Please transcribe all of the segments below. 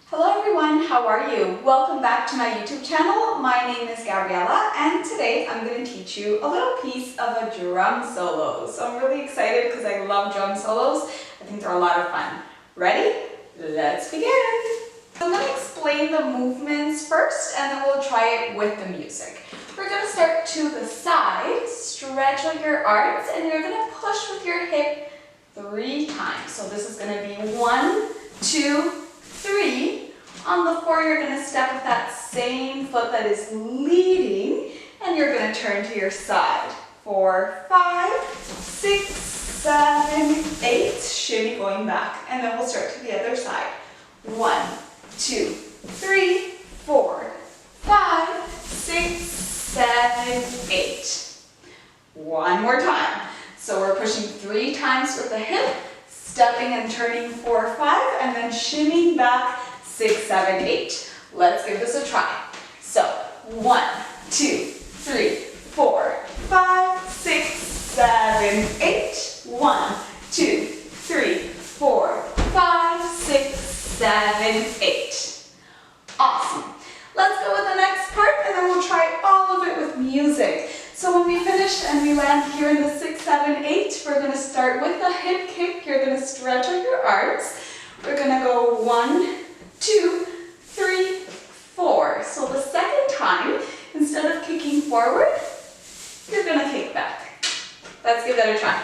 Hello everyone, how are you? Welcome back to my YouTube channel. My name is Gabriela and today I'm going to teach you a little piece of a drum solo. So I'm really excited because I love drum solos. I think they're a lot of fun. Ready? Let's begin! I'm going to explain the movements first and then we'll try it with the music. We're going to start to the side, stretch out your arms, and you're going to push with your hip 3 times. So this is going to be 1, 2, 3. On the 4, you're going to step with that same foot that is leading, and you're going to turn to your side. 4, 5, 6, 7, 8. Shimmy going back, and then we'll start to the other side. 1, 2, 3, 4, 5, 6, 7, 8. One more time. So we're pushing 3 times with the hip, stepping and turning 4, 5, and then shimmying back 6, 7, 8. Let's give this a try. So 1, 2, 3, 4, 5, 6, 7, 8. 1, 2, 3, 4, 5, 6, 7, 8. Awesome. Let's go with the next part and then we'll try all of it with music. So when we finish and we land here in the 6, 7, 8, we're going to start with the hip kick. You're going to stretch out your arms. We're going to go 1, 2, 3, 4. So the second time, instead of kicking forward, you're going to kick back. Let's give that a try.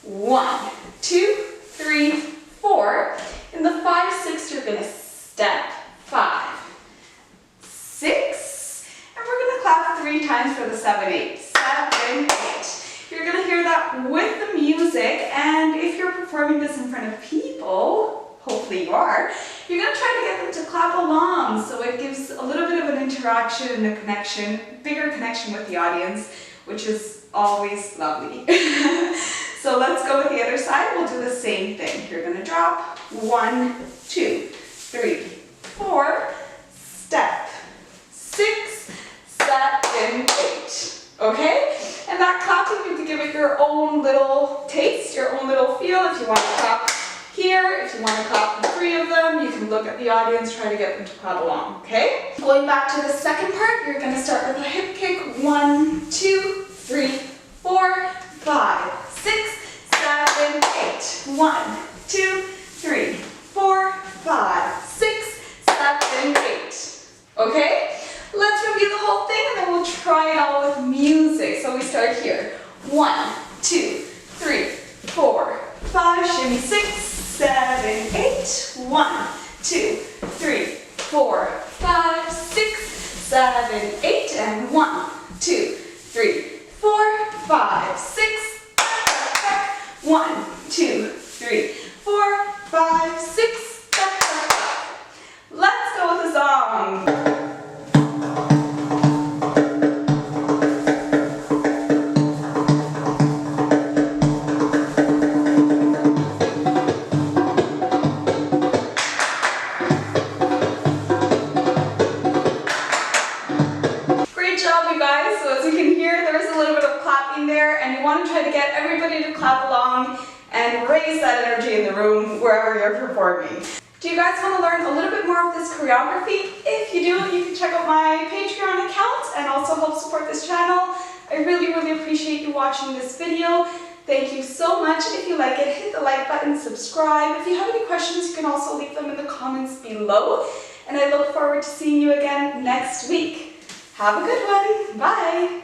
1, 2, 3, 4. In the 5, 6, you're going to step 5, 6, and we're going to clap 3 times for the 7, 8. 7, 8. You're going to hear that with the music, and if you're performing this in front of people, hopefully you are, you're going to try to get them to clap along, so it gives a little bit of an interaction and a connection, bigger connection with the audience, which is always lovely. So let's go with the other side. We'll do the same thing. You're going to drop 1, 2, 3, 4, step 6, 7, 8. Okay? And that clapping, you can give it your own little taste, your own little feel. If you want to clap here, if you want to clap the 3 of them, you can look at the audience, try to get them to clap along, okay? Going back to the second part, you're going to start with a hip kick. 1, 2, 3, 4, 5, 6, 7, 8. 1, 2, 3, 4, 5, 6, 7, 8. Okay? Let's review the whole thing and then we'll try it all with music. So we start here. 1, 2, 3, 4, 5, shimmy 6, 7, 8. 1, 2, 3, 4, 5, 6, 7, 8. And 1, 2, 3, 4, 5, 6. 1, 2, 3, 4, 5, 6. Let's go with the song. Guys, so as you can hear, there is a little bit of clapping there, and you want to try to get everybody to clap along and raise that energy in the room wherever you're performing. Do you guys want to learn a little bit more of this choreography? If you do, you can check out my Patreon account and also help support this channel. I really appreciate you watching this video. Thank you so much. If you like it, hit the like button, subscribe. If you have any questions, you can also leave them in the comments below. And I look forward to seeing you again next week. Have a good one. Bye.